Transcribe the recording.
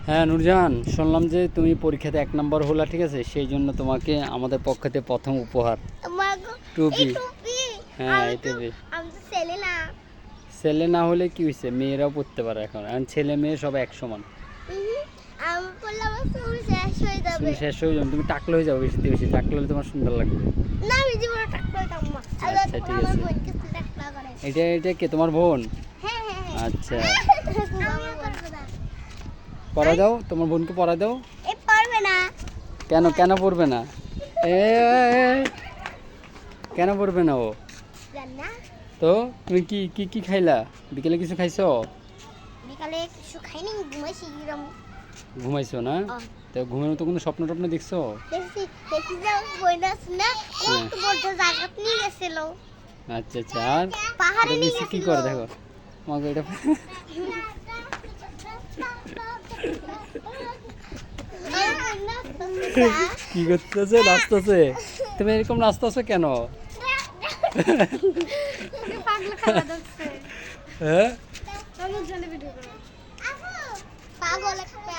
হ্যাঁ নুরজাহান, শুনলাম যে তুমি পরীক্ষাতে 1 নম্বর হলা, ঠিক আছে? সেই জন্য তোমাকে আমাদের পক্ষ থেকে প্রথম উপহার টুপি। হ্যাঁ এই টুপি। ছেলে না হলে কি হয়েছে, মেয়েরাও পড়তে পারে এখন, এখন ছেলে মেয়ে সব এক সমান। তুমি শেষ হয়ে যাবে, তুমি টাকলা হয়ে যাবে, বেশি বেশি টাকলা হলে তোমার সুন্দর লাগবে। আচ্ছা ঠিক আছে। এটা এটা কে, তোমার বোন? আচ্ছা পড়া দাও, তোমার বোনকে পড়া দাও। কেন কেন পড়বে না? এ কেন পড়বে না ও? তো তুমি কি কি কি খাইলা বিকেলে? কিছু খাইছো? বিকালে কিছু খাইনি, ঘুমাইছি। ঘুমাইছো না? তো ঘুমের মতো কোনো স্বপ্ন টপ্ন দেখছো? দেখছি দেখছি যে বইনাস না কত বড় জায়গা নিয়ে গেছিল। আচ্ছা আচ্ছা। আর পাহাড়ে নিয়ে কি গেছিল। করে দেখো আমাকে এটা কি করতেছে? নাচতেছে? তুমি এরকম নাচতেছো কেন? হ্যাঁ পাগল একটা